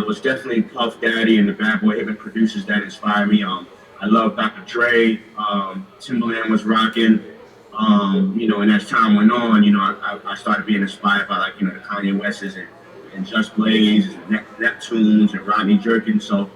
was definitely Puff Daddy and the Bad Boy Hitmen producers that inspired me. I love Dr. Trey. Timbaland was rocking. And as time went on, I started being inspired by like, the Kanye Wests and Just Blaze and Neptunes and Rodney Jerkins. So,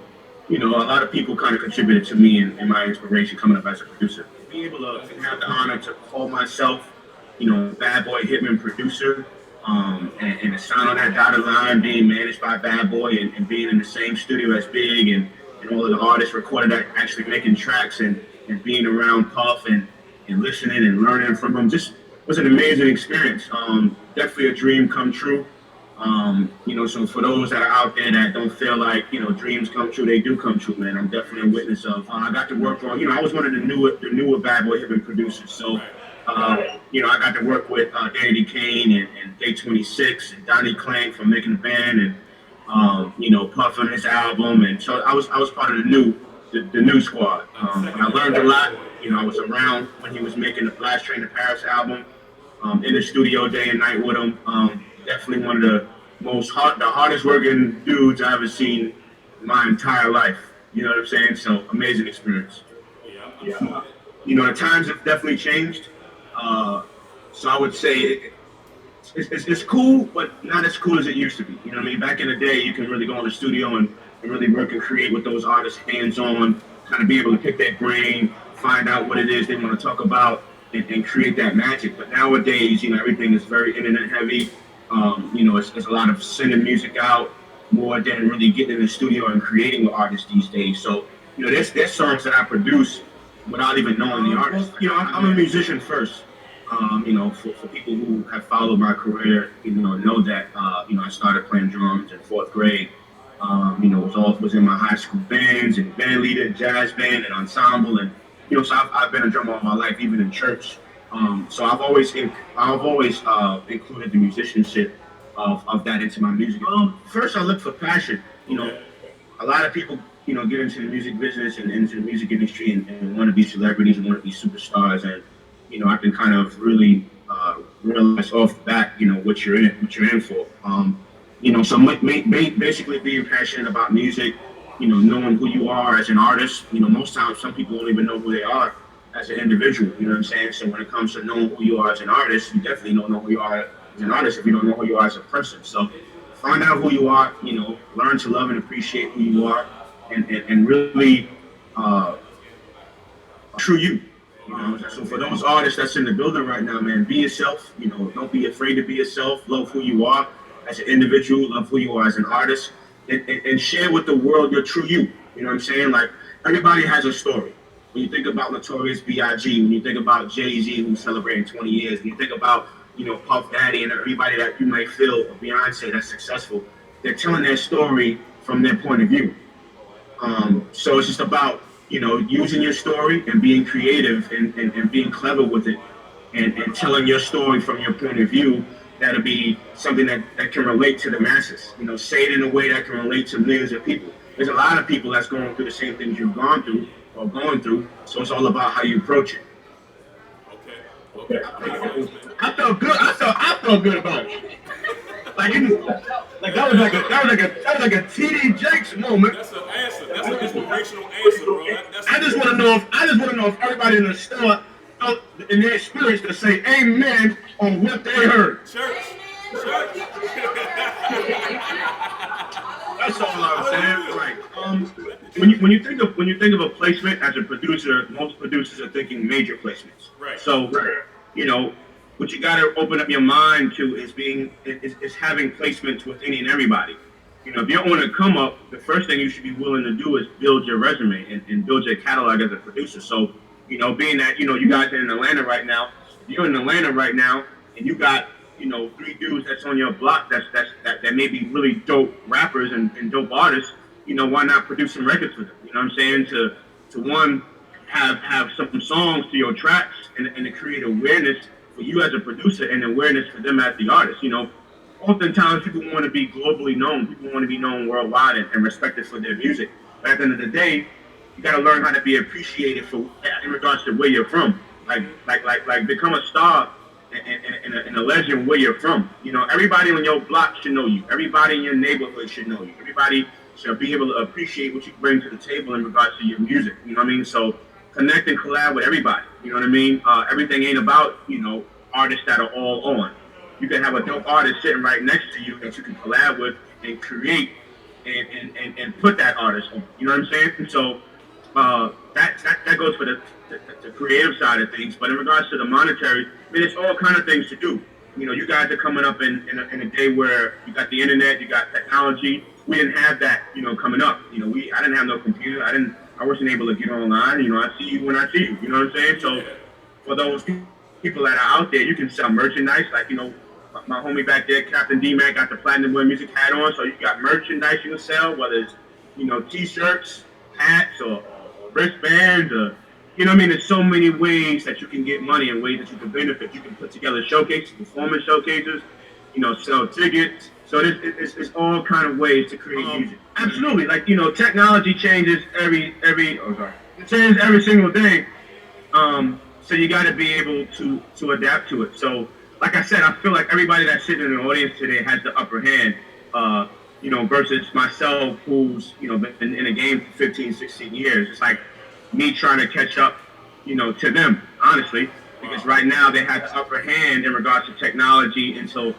a lot of people kind of contributed to me and my inspiration coming up as a producer. Being able to have the honor to call myself, Bad Boy Hitman producer, and the sound on that dotted line being managed by Bad Boy and being in the same studio as Big and all of the artists recorded actually making tracks and being around Puff and listening and learning from him just was an amazing experience. Definitely a dream come true. So for those that are out there that don't feel like, dreams come true, they do come true, man. I'm definitely a witness of. I got to work on, I was one of the newer Bad Boy Hitman producers. So, I got to work with Danny Kane and Day 26 and Donnie Clank from Making the Band and, Puff on his album. And so I was part of the new squad. I learned a lot. I was around when he was making the Last Train to Paris album, in the studio day and night with him. Definitely one of the hardest working dudes I've ever seen in my entire life. You know what I'm saying? So amazing experience. Yeah. The times have definitely changed. So I would say it's cool, but not as cool as it used to be. You know what I mean? Back in the day, you can really go in the studio and really work and create with those artists hands-on, kind of be able to pick their brain, find out what it is they want to talk about, and create that magic. But nowadays, everything is very internet heavy. It's a lot of sending music out more than really getting in the studio and creating with artists these days. So, there's songs that I produce without even knowing the artist. I'm a musician first. For people who have followed my career, know that, I started playing drums in fourth grade. Was in my high school bands and band leader, jazz band and ensemble. And, so I've been a drummer all my life, even in church. So I've always included the musicianship of that into my music. First I look for passion. A lot of people, get into the music business and into the music industry and want to be celebrities and want to be superstars. And, I can kind of really realize off the bat, what you're in for. So basically being passionate about music, knowing who you are as an artist. Most times some people don't even know who they are as an individual, you know what I'm saying? So when it comes to knowing who you are as an artist, you definitely don't know who you are as an artist if you don't know who you are as a person. So find out who you are, learn to love and appreciate who you are and really true you. So for those artists that's in the building right now, man, be yourself, don't be afraid to be yourself, love who you are as an individual, love who you are as an artist, and share with the world your true you. You know what I'm saying? Like, everybody has a story. When you think about Notorious B.I.G., when you think about Jay-Z, who's celebrating 20 years, when you think about, Puff Daddy and everybody that you might feel, Beyonce that's successful, they're telling their story from their point of view. So it's just about, using your story and being creative and being clever with it and telling your story from your point of view. That'll be something that can relate to the masses. Say it in a way that can relate to millions of people. There's a lot of people that's going through the same things you've gone through or going through, so it's all about how you approach it. Okay. I felt good. I felt good about it. That was like a TD Jakes moment. That's an answer. That's an inspirational answer, bro. I just want to know if everybody in the store felt in their experience to say amen on what they heard. Church. That's all I'm saying. Right. When you think of a placement as a producer, most producers are thinking major placements. Right. So, what you got to open up your mind to is having placements with any and everybody. If you're on a come up, the first thing you should be willing to do is build your resume and build your catalog as a producer. So, being that you guys are in Atlanta right now, you're in Atlanta right now, and you got 3 dudes that's on your block that may be really dope rappers and dope artists. Why not produce some records for them? You know what I'm saying? To one, have some songs to your tracks and to create awareness for you as a producer and awareness for them as the artist. Oftentimes people want to be globally known. People want to be known worldwide and respected for their music. But at the end of the day, you got to learn how to be appreciated in regards to where you're from. Like become a star and a legend where you're from. Everybody on your block should know you. Everybody in your neighborhood should know you. Everybody to be able to appreciate what you bring to the table in regards to your music. You know what I mean? So connect and collab with everybody. You know what I mean? Everything ain't about, artists that are all on. You can have a dope artist sitting right next to you that you can collab with and create and put that artist on. You know what I'm saying? And so that goes for the creative side of things. But in regards to the monetary, I mean, it's all kind of things to do. You guys are coming up in a day where you got the internet, you got technology. We didn't have that, coming up. I didn't have no computer. I wasn't able to get online. I see you when I see you. You know what I'm saying? So for those people that are out there, you can sell merchandise. Like, my homie back there, Captain D-Man, got the Platinum Boy Music hat on. So you got merchandise you can sell, whether it's, T-shirts, hats, or wristbands, or, you know what I mean? There's so many ways that you can get money and ways that you can benefit. You can put together showcases, performance showcases, sell tickets. So it's all kind of ways to create music. Absolutely. Like, technology changes it changes every single day. So you got to be able to adapt to it. So, like I said, I feel like everybody that's sitting in the audience today has the upper hand, versus myself, who's, been in the game for 15, 16 years. It's like me trying to catch up, to them, honestly, because right now they have the upper hand in regards to technology into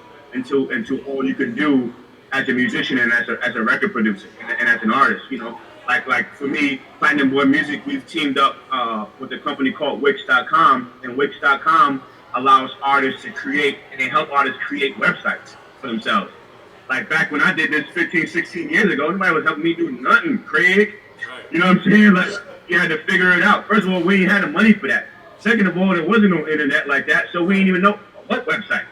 all you can do as a musician and as a record producer and as an artist. Like for me, Platinum Boy Music, we've teamed up with a company called Wix.com, and Wix.com allows artists to create, and they help artists create websites for themselves. Like back when I did this 15, 16 years ago, nobody was helping me do nothing, Craig. You know what I'm saying? Like, you had to figure it out. First of all, we ain't had the money for that. Second of all, there wasn't no internet like that, so we didn't even know what website.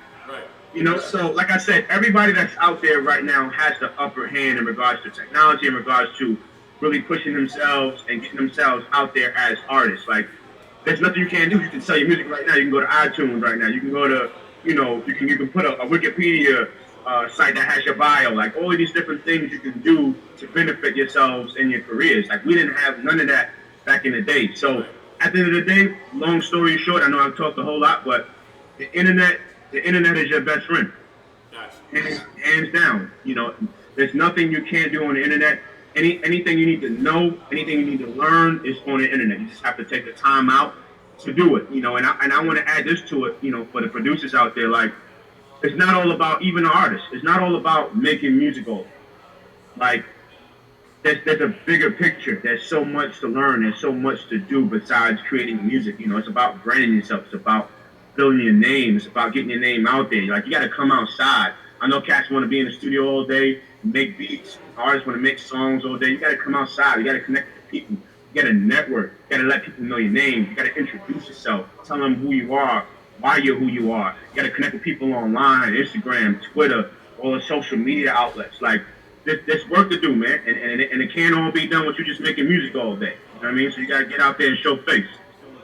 So like I said, everybody that's out there right now has the upper hand in regards to technology, in regards to really pushing themselves and getting themselves out there as artists. Like, there's nothing you can't do. You can sell your music right now. You can go to iTunes right now. You can go to, you can put a Wikipedia site that has your bio. Like, all of these different things you can do to benefit yourselves and your careers. Like, we didn't have none of that back in the day. So at the end of the day, long story short, I know I've talked a whole lot, but the internet is your best friend. Hands down. There's nothing you can't do on the internet. Anything you need to know, anything you need to learn is on the internet. You just have to take the time out to do it. And I want to add this to it, for the producers out there. Like, it's not all about, even the artists, it's not all about making musical. Like, there's a bigger picture. There's so much to learn. There's so much to do besides creating music. It's about branding yourself. It's about building your name. It's about getting your name out there. Like, you got to come outside. I know cats want to be in the studio all day, make beats. Artists want to make songs all day. You got to come outside. You got to connect with people. You got to network. You got to let people know your name. You got to introduce yourself. Tell them who you are, why you're who you are. You got to connect with people online, Instagram, Twitter, all the social media outlets. Like, there's work to do, man. And it can't all be done with you just making music all day. You know what I mean? So you got to get out there and show face.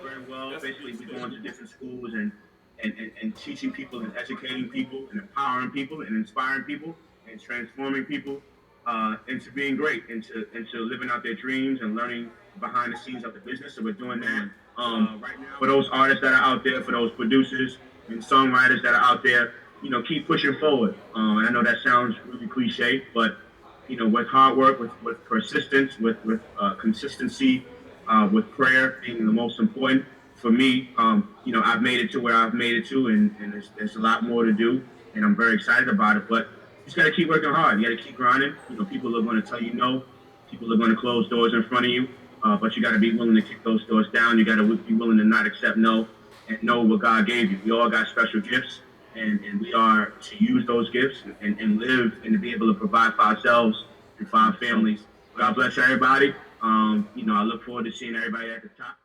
Very well. Basically, we're going to different schools and teaching people and educating people and empowering people and inspiring people and transforming people into being great, into living out their dreams and learning behind the scenes of the business. So we're doing that right now. For those artists that are out there, for those producers and songwriters that are out there, keep pushing forward. And I know that sounds really cliche, but with hard work, with persistence, with consistency, with prayer being the most important. For me, I've made it to where I've made it to, and there's a lot more to do, and I'm very excited about it. But you just got to keep working hard. You got to keep grinding. People are going to tell you no. People are going to close doors in front of you, but you got to be willing to kick those doors down. You got to be willing to not accept no and know what God gave you. We all got special gifts, and we are to use those gifts and live and to be able to provide for ourselves and for our families. God bless everybody. I look forward to seeing everybody at the top.